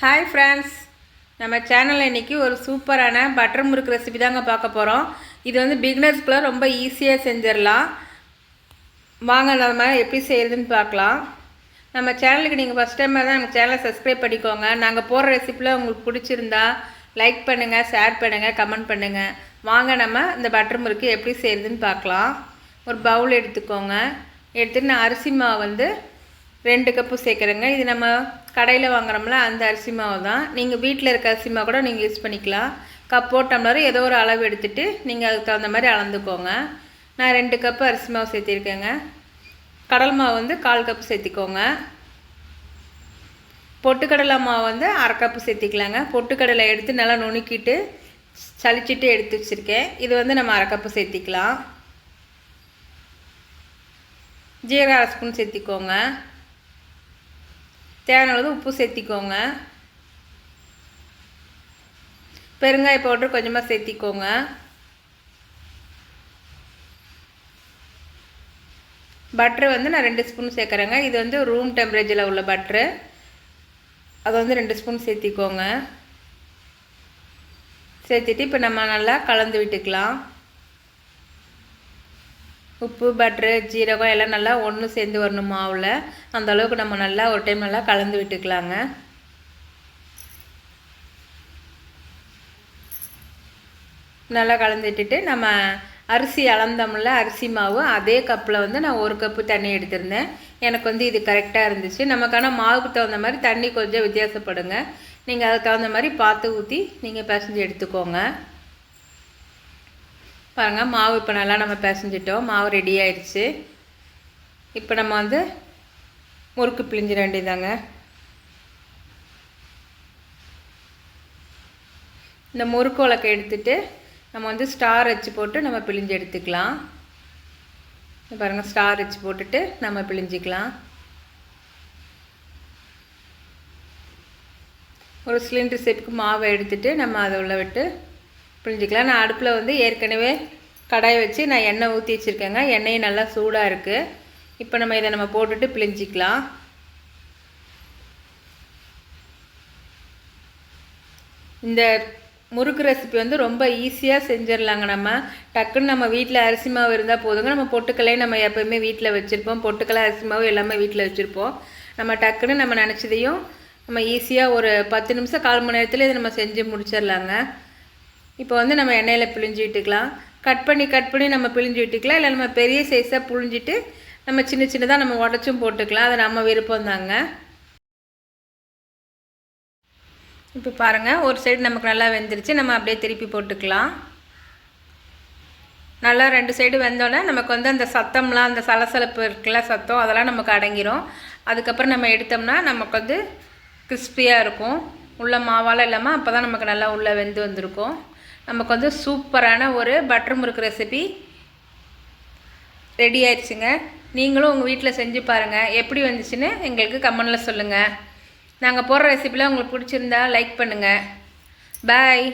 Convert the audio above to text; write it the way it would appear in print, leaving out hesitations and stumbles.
Hi friends, நம்ம சேனலில் இன்றைக்கி ஒரு சூப்பரான பட்டர் முறுக்கு ரெசிபி தாங்க பார்க்க போகிறோம். இது வந்து பிகினர்ஸ்க்குள்ள ரொம்ப ஈஸியாக செஞ்சிடலாம். வாங்க நம்ம எப்படி செய்கிறதுன்னு பார்க்கலாம். நம்ம சேனலுக்கு நீங்கள் ஃபஸ்ட் டைம் தான் நம்ம சேனலை சப்ஸ்கிரைப் பண்ணிக்கோங்க. நாங்கள் போடுற ரெசிப்பியில் உங்களுக்கு பிடிச்சிருந்தா லைக் பண்ணுங்கள், ஷேர் பண்ணுங்கள், கமெண்ட் பண்ணுங்கள். வாங்க நம்ம இந்த பட்டர் முறுக்கு எப்படி செய்கிறதுன்னு பார்க்கலாம். ஒரு பவுல் எடுத்துக்கோங்க. எடுத்துகிட்டு நான் அரிசி மாவு வந்து 2 கப்பு சேர்க்குறேங்க. இது நம்ம கடையில் வாங்குறோம்ல அந்த அரிசி மாவு தான். நீங்கள் வீட்டில் இருக்க அரிசி மாவு கூட நீங்கள் யூஸ் பண்ணிக்கலாம். கப்போ டம்ளர் ஏதோ ஒரு அளவு எடுத்துகிட்டு நீங்கள் அதுக்கு தகுந்த மாதிரி அளந்துக்கோங்க. நான் 2 கப்பு அரிசி மாவு சேர்த்திருக்கேங்க. கடல் மாவு வந்து 1/4 கப்பு சேர்த்திக்கோங்க. பொட்டுக்கடலை மாவு வந்து 1/2 கப்பு சேர்த்திக்கலாங்க. பொட்டுக்கடலை எடுத்து நல்லா நுணுக்கிட்டு சளிச்சிட்டு எடுத்து வச்சுருக்கேன். இது வந்து நம்ம 1/2 கப்பு சேர்த்திக்கலாம். ஜீரகம் 1/2 ஸ்பூன் சேர்த்திக்கோங்க. தேவையான அளவு உப்பு சேர்த்திக்கோங்க. பெருங்காய பவுடர் கொஞ்சமாக சேர்த்திக்கோங்க. பட்ரு வந்து நான் 2 ஸ்பூன் சேர்க்குறேங்க. இது வந்து ரூம் டெம்பரேச்சரில் உள்ள பட்ரு. அது வந்து 2 ஸ்பூன் சேர்த்திக்கோங்க. சேர்த்துட்டு இப்போ நம்ம நல்லா கலந்து விட்டுக்கலாம். உப்பு, பட்ரு, ஜீரகம் எல்லாம் நல்லா ஒன்று சேர்ந்து வரணும் மாவில். அந்த அளவுக்கு நம்ம நல்லா ஒரு டைம் நல்லா கலந்து விட்டுக்கலாங்க. நல்லா கலந்து விட்டுட்டு நம்ம அரிசி அளந்தோம்ல அரிசி மாவு அதே கப்பில் வந்து நான் 1 கப்பு தண்ணி எடுத்திருந்தேன். எனக்கு வந்து இது கரெக்டாக இருந்துச்சு. நமக்கான மாவுக்கு தகுந்த மாதிரி தண்ணி கொஞ்சம் வித்தியாசப்படுங்க. நீங்கள் அதுக்கு தகுந்த மாதிரி பார்த்து ஊற்றி நீங்கள் பிசைஞ்சு எடுத்துக்கோங்க. பாருங்கள், மாவு இப்போ நல்லா நம்ம பிசைஞ்சிட்டோம். மாவு ரெடி ஆயிடுச்சு. இப்போ நம்ம வந்து முறுக்கு பிழிஞ்சிட வேண்டியதாங்க. இந்த முறுக்கு உலக்கை எடுத்துகிட்டு நம்ம வந்து ஸ்டார் வச்சு போட்டு நம்ம பிழிஞ்சு எடுத்துக்கலாம். பாருங்கள், ஸ்டார் வச்சு போட்டுட்டு நம்ம பிழிஞ்சிக்கலாம். ஒரு சிலிண்டர் ஷேப்புக்கு மாவை எடுத்துகிட்டு நம்ம அதை உள்ள விட்டு பிழிஞ்சிக்கலாம். நான் அடுப்பில் வந்து ஏற்கனவே கடாயை வச்சு நான் எண்ணெய் ஊற்றி வச்சுருக்கேங்க. எண்ணெய் நல்லா சூடாக இருக்குது. இப்போ நம்ம இதை நம்ம போட்டுட்டு பிழிஞ்சிக்கலாம். இந்த முறுக்கு ரெசிபி வந்து ரொம்ப ஈஸியாக செஞ்சிடலாங்க. நம்ம டக்குன்னு நம்ம வீட்டில் அரிசி மாவு இருந்தால் போதுங்க. நம்ம பொட்டுக்கல்லையே நம்ம எப்போயுமே வீட்டில் வச்சுருப்போம். பொட்டுக்கல்லை, அரிசி மாவு எல்லாமே வீட்டில் வச்சுருப்போம். நம்ம டக்குன்னு நம்ம நினச்சதையும் நம்ம ஈஸியாக ஒரு 10 நிமிஷம் 1/4 மணி நேரத்தில் இதை நம்ம செஞ்சு முடிச்சிடலாங்க. இப்போ வந்து நம்ம எண்ணெயில் பிழிஞ்சு விட்டுக்கலாம். கட் பண்ணி நம்ம பிழிஞ்சு விட்டுக்கலாம். இல்லை நம்ம பெரிய சைஸாக புழிஞ்சிட்டு நம்ம சின்ன சின்னதாக நம்ம உடச்சும் போட்டுக்கலாம். அது நம்ம விருப்பம் தாங்க. இப்போ பாருங்கள், ஒரு சைடு நமக்கு நல்லா வெந்துருச்சு. நம்ம அப்படியே திருப்பி போட்டுக்கலாம். நல்லா 2 சைடு வெந்தோடனே நமக்கு வந்து அந்த சத்தம்லாம், அந்த சலசலப்பு இருக்குல்ல சத்தம், அதெல்லாம் நமக்கு அடங்கிடும். அதுக்கப்புறம் நம்ம எடுத்தோம்னா நமக்கு வந்து கிறிஸ்பியாக இருக்கும். உள்ள மாவால் இல்லாமல் அப்போ தான் நமக்கு நல்லா உள்ளே வெந்து வந்திருக்கும். நமக்கு வந்து சூப்பரான ஒரு பட்டர் முறுக்கு ரெசிபி ரெடி ஆயிடுச்சுங்க. நீங்களும் உங்கள் வீட்டில் செஞ்சு பாருங்கள். எப்படி வந்துச்சுன்னு எங்களுக்கு கமெண்டில் சொல்லுங்கள். நாங்கள் போடுற ரெசிபிலாம் உங்களுக்கு பிடிச்சிருந்தா லைக் பண்ணுங்கள். பாய்.